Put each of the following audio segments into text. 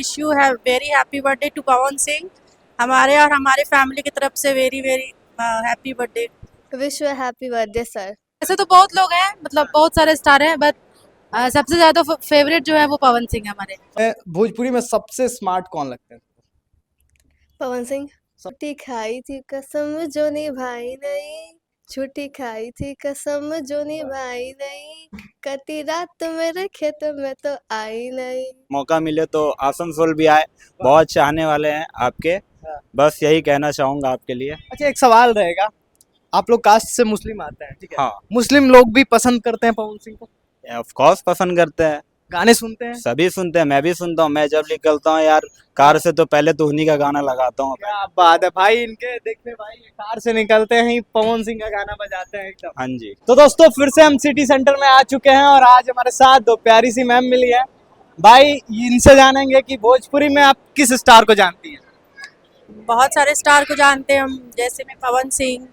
Wish you have very happy birthday to Pawan Singh. हमारे और हमारे फैमिली की तरफ से very very happy birthday. Wish you happy birthday sir. ऐसे तो बहुत लोग हैं, मतलब बहुत सारे स्टार हैं, बट सबसे ज्यादा फेवरेट जो है वो पवन सिंह है हमारे। भोजपुरी में सबसे स्मार्ट कौन लगते हैं? पवन सिंह। छुट्टी खाई थी कसम जो निभाई नहीं, छुट्टी खाई थी कसम जो निभाई नहीं, कटी रात मेरे खेत में तो आई नहीं। मौका मिले तो आसनसोल भी आए, बहुत चाहने वाले हैं आपके। बस यही कहना चाहूंगा आपके लिए। अच्छा, एक सवाल रहेगा। आप लोग कास्ट से मुस्लिम आते हैं, ठीक है? हाँ, मुस्लिम लोग भी पसंद करते हैं पवन सिंह को? ऑफ कोर्स पसंद करते हैं, गाने सुनते हैं? सभी सुनते हैं, मैं भी सुनता हूँ। मैं जब निकलता हूँ यार कार से तो पहले तो उन्हीं का गाना लगाता हूँ। क्या बात है भाई, इनके देखते भाई कार से निकलते हैं ही पवन सिंह का गाना बजाते हैं एकदम। हाँ जी। तो दोस्तों, फिर से हम सिटी सेंटर में आ चुके हैं और आज हमारे साथ दो प्यारी सी मैम मिली है। भाई, इनसे जानेंगे कि भोजपुरी में आप किस स्टार को जानती हैं? बहुत सारे स्टार को जानते हैं हम, जैसे मैं पवन सिंह,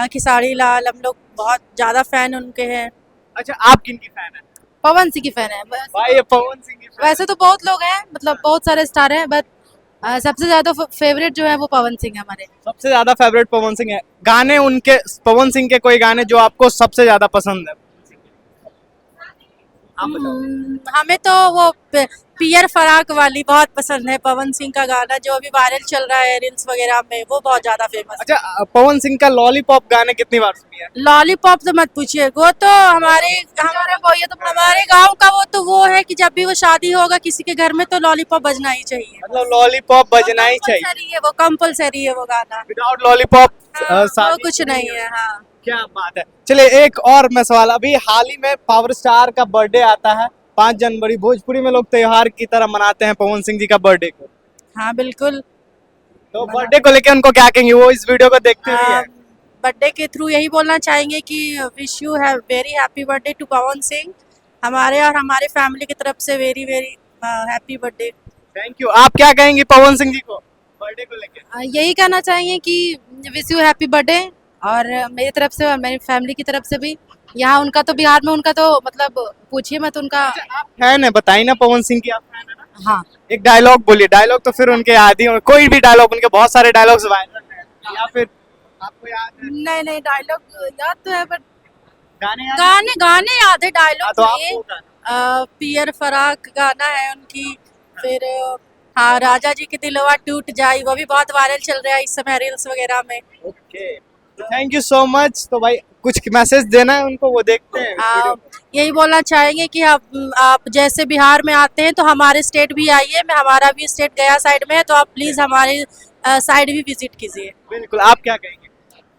खेसारी लाल, हम लोग बहुत ज्यादा फैन उनके हैं। अच्छा, आप किन की फैन है? पवन सिंह की फैन है। भाई, ये पवन सिंह की fan वैसे तो बहुत लोग हैं, मतलब बहुत सारे स्टार हैं, बट सबसे ज्यादा फेवरेट जो है वो पवन सिंह है हमारे। सबसे ज्यादा फेवरेट पवन सिंह है। गाने उनके, पवन सिंह के कोई गाने जो आपको सबसे ज्यादा पसंद है? हमें तो वो पियर फराक वाली बहुत पसंद है, पवन सिंह का गाना जो अभी वायरल चल रहा है रील्स वगैरह में, वो बहुत ज्यादा फेमस है। अच्छा, पवन सिंह का लॉलीपॉप गाने कितनी बार सुनी है? लॉलीपॉप तो मत पूछिए, वो तो हमारे हमारे वो ये तो हमारे गांव का वो है कि जब भी वो शादी होगा किसी के घर में तो लॉलीपॉप बजना ही चाहिए। मतलब लॉलीपॉप बजना ही चाहिए। कंपलसरी है वो, कंपलसरी है वो गाना। विदाउट लॉलीपॉप वो कुछ नहीं है। हाँ, क्या बात है। चलिए, एक और मैं सवाल। अभी हाल ही में पावर स्टार का बर्थडे आता है 5 जनवरी। भोजपुरी में लोग त्योहार की तरह मनाते हैं पवन सिंह जी का बर्थडे को। हाँ बिल्कुल। तो बर्थडे को लेके उनको क्या कहेंगे? वो इस वीडियो को देखते भी हैं। बर्थडे के थ्रू यही बोलना चाहेंगे कि wish you have very happy birthday to Pawan Singh. हमारे और हमारे फैमिली की तरफ से very very happy birthday. Thank you. आप क्या कहेंगे पवन सिंह जी को बर्थडे को लेके? यही कहना चाहेंगे कि विश यू हैप्पी बर्थडे, और मेरी तरफ से और मेरी फैमिली की तरफ से भी। यहाँ उनका तो बिहार में उनका तो मतलब पूछिए मत उनका। फैन है, बताइए ना पवन सिंह की आप फैन है ना? हाँ, एक डायलॉग बोलिए। डायलॉग तो फिर उनके याद ही होंगे। कोई भी डायलॉग, उनके बहुत सारे डायलॉग्स वायरल हैं, या फिर आपको याद है? नहीं डायलॉग याद तो है, बट गाने याद गाने गाने याद है, हाँ, डायलॉग तो आप नहीं। वो गाना। पियर फराक गाना है उनकी। फिर हाँ, राजा जी की दिलवा टूट जाई, वो भी बहुत वायरल चल रहा है इस समय रील्स वगैरह में। Okay, thank you so much. तो भाई, कुछ मैसेज देना है उनको, वो देखते हैं वीडियो। यही बोलना चाहेंगे कि आप जैसे बिहार में आते हैं तो हमारे स्टेट भी आइए। मैं हमारा भी स्टेट गया साइड में है, तो आप प्लीज हमारे साइड भी विजिट कीजिए। बिल्कुल। आप क्या कहेंगे?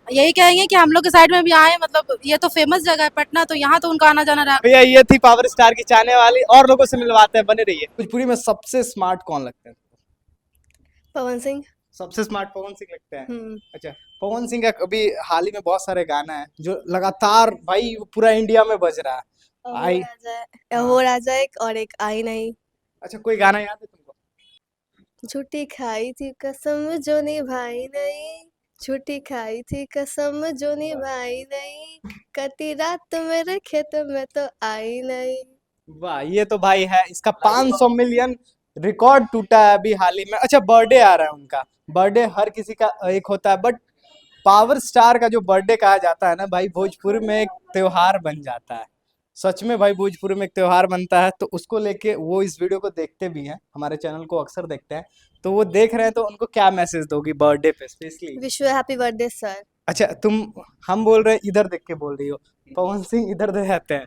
यही कहेंगे कि हम लोग के साइड में भी आए, मतलब ये तो फेमस जगह है पटना, तो यहाँ तो उनका आना जाना रहा। भैया, ये थी पावर स्टार की चाहने वाली। और लोगों से मिलवाते हैं, बने रहिए। भोजपुरी में सबसे स्मार्ट कौन लगते हैं? पवन सिंह। सबसे स्मार्ट पवन सिंह लगते हैं। हम्म। अच्छा, पवन सिंह का अभी हाल ही में बहुत सारे गाना है जो लगातार भाई पूरा इंडिया में बज रहा है। आई, हो राजा एक और एक आई नहीं। अच्छा, कोई गाना याद है तुमको? छुट्टी खाई थी कसम जो निभाई नहीं, छुट्टी खाई थी कसम जो निभाई नहीं, कटी रात मेरे खेत में तो आई नहीं। वाह, ये तो भाई है। इसका 500 मिलियन रिकॉर्ड टूटा है अभी हाल ही में। अच्छा, बर्थडे आ रहा है उनका। बर्थडे हर किसी का एक होता है, बट पावर स्टार का जो बर्थडे कहा जाता है ना भाई, भोजपुरी में एक त्योहार बन जाता है। सच में भाई, भोजपुरी में एक त्योहार बनता है। तो उसको लेके वो इस वीडियो को देखते भी हैं, हमारे चैनल को अक्सर देखते हैं। तो वो देख रहे हैं, तो उनको क्या मैसेज दोगी बर्थडे पे specially? Wish you happy birthday sir. अच्छा, हम बोल रहे हैं, इधर देख के बोल रही हो। पवन सिंह इधर दे रहते हैं,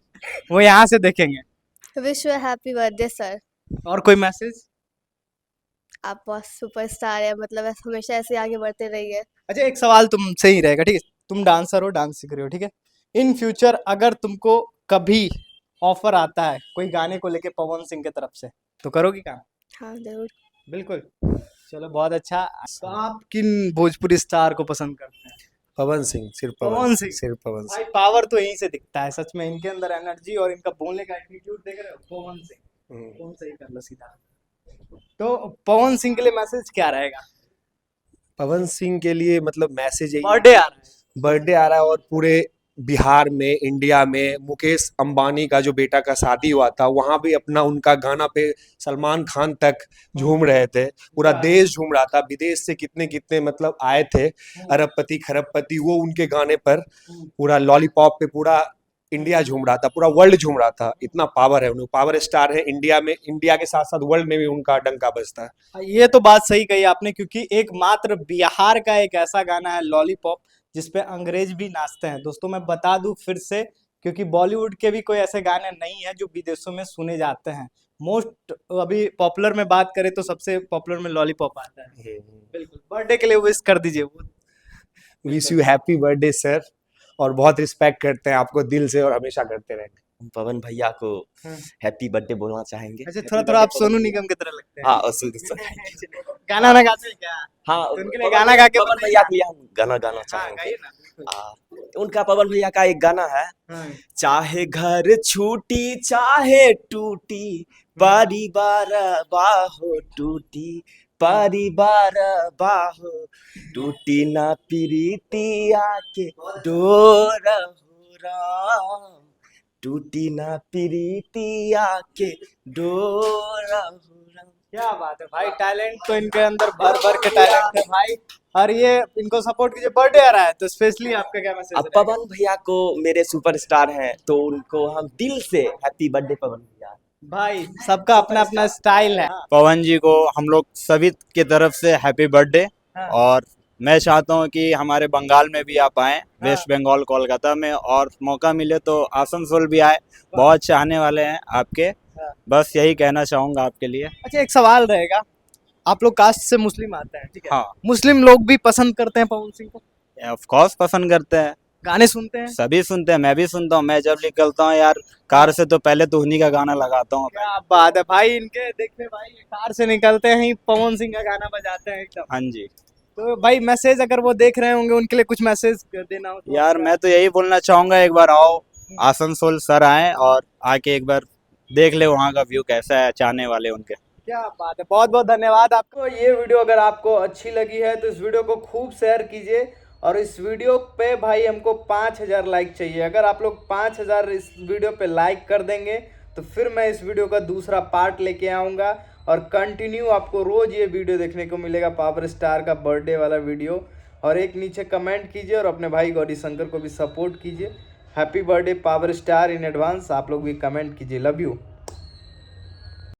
वो यहाँ से देखेंगे। Wish you happy birthday sir. और कोई मैसेज? आप बहुत सुपरस्टार है, मतलब हमेशा ऐसे आगे बढ़ते रहिए। अच्छा, एक सवाल तुमसे ही रहेगा, ठीक है? तुम डांसर हो, डांस सीख रहे हो, ठीक है? इन फ्यूचर अगर तुमको कभी ऑफर आता है कोई गाने को लेके पवन सिंह की तरफ से, तो करोगी काम? हाँ जरूर। बिल्कुल। चलो, बहुत अच्छा। तो आप किन भोजपुरी स्टार को पसंद करते हैं? पवन सिंह, सिर्फ पवन सिंह। सिर्फ पवन भाई, सिंह। पावर तो यहीं से दिखता है सच में। इनके अंदर एनर्जी और इनका बोलने का एटीट्यूड देख रहे हो। पवन सिंह, कौन सही कर लो सीधा। तो पवन सिंह के लिए मैसेज क्या रहेगा? पवन सिंह के लिए मतलब मैसेज यही, बर्थडे आ रहा है। बर्थडे आ रहा है और पूरे बिहार में, इंडिया में मुकेश अंबानी का जो बेटा का शादी हुआ था, वहां भी अपना उनका गाना पे सलमान खान तक झूम रहे थे, पूरा देश झूम रहा था, विदेश से कितने कितने मतलब आए थे, अरबपति खरबपति, वो उनके गाने पर पूरा लॉलीपॉप पे पूरा इंडिया झूम रहा था, पूरा वर्ल्ड झूम रहा था। इतना पावर है उन्हें, पावर स्टार है इंडिया में, इंडिया के साथ साथ वर्ल्ड में भी उनका डंका बजता है। हाँ, ये तो बात सही कही आपने, क्योंकि एकमात्र बिहार का एक ऐसा गाना है लॉलीपॉप जिसपे अंग्रेज भी नाचते हैं। दोस्तों मैं बता दूं फिर से, क्योंकि बॉलीवुड के भी कोई ऐसे गाने नहीं है जो विदेशों में सुने जाते हैं। मोस्ट अभी पॉपुलर में बात करें तो सबसे पॉपुलर में लॉलीपॉप आता है। बिल्कुल, बर्थडे के लिए विश कर दीजिए। Wish you happy birthday sir, और बहुत रिस्पेक्ट करते हैं आपको दिल से और हमेशा करते रहेंगे। हम पवन भैया को हाँ। हैप्पी बर्थडे बोलना चाहेंगे। अच्छा, Happy थोड़ा थोड़ा आप birthday सोनू पवन निगम की तरह लगते हैं। भैया। हाँ, और गाना ना गाते हैं क्या? हाँ, तो उनके लिए पवन गाना गा के पवन बताइए। भैया के लिए हम गाना गाना हाँ, चाहेंगे। गाइए ना, बिल्कुल। उनका पवन भैया का एक गाना है, हाँ। चाहे घर छूटी चाहे टूटी, परिवार बाहो टूटी, परिवार बाहो टूटी ना प्रीतिया के डोर हो राम, टूटी ना प्रीतिया के डोर हो राम। क्या बात है भाई, टैलेंट तो इनके अंदर भर भर के टैलेंट है भाई। और ये इनको सपोर्ट कीजिए, बर्थडे आ रहा है तो स्पेशली आपका क्या मैसेज अब पवन भैया को मेरे सुपरस्टार हैं, तो उनको हम दिल से हैप्पी बर्थडे पवन भैया। भाई? सबका अपना अपना स्टाइल है। पवन जी को हम लोग सभी की तरफ से हैप्पी बर्थडे। हाँ। और मैं चाहता हूँ कि हमारे बंगाल में भी आप आएँ, वेस्ट बंगाल कोलकाता में, और मौका मिले तो आसनसोल भी आए, बहुत चाहने वाले हैं आपके। हाँ। बस यही कहना चाहूँगा आपके लिए। अच्छा, एक सवाल रहेगा, आप लोग कास्ट से मुस्लिम आते हैं, ठीक है? हाँ, मुस्लिम लोग भी पसंद करते हैं पवन सिंह को, ऑफ कोर्स पसंद करते हैं, गाने सुनते हैं? सभी सुनते हैं, मैं भी सुनता हूँ। मैं जब निकलता हूँ यार कार से तो पहले तो उन्हीं का गाना लगाता हूँ। क्या बात है भाई, इनके देखते भाई ये कार से निकलते हैं ही पवन सिंह का गाना बजाते हैं एकदम। हाँ जी। तो भाई मैसेज, अगर वो देख रहे होंगे उनके लिए कुछ मैसेज देना हो तो? यार मैं तो यही बोलना चाहूंगा, एक बार आओ आसनसोल सर आए और आके एक बार देख ले वहाँ का व्यू कैसा है, चाहने वाले उनके। क्या बात है, बहुत बहुत धन्यवाद आपको। ये वीडियो अगर आपको अच्छी लगी है तो इस वीडियो को खूब शेयर कीजिए, और इस वीडियो पे भाई हमको 5000 लाइक चाहिए। अगर आप लोग 5000 इस वीडियो पे लाइक कर देंगे तो फिर मैं इस वीडियो का दूसरा पार्ट लेके आऊँगा, और कंटिन्यू आपको रोज़ ये वीडियो देखने को मिलेगा, पावर स्टार का बर्थडे वाला वीडियो। और एक नीचे कमेंट कीजिए और अपने भाई गौरी शंकर को भी सपोर्ट कीजिए। Happy birthday power star in advance. आप लोग भी कमेंट कीजिए। Love you.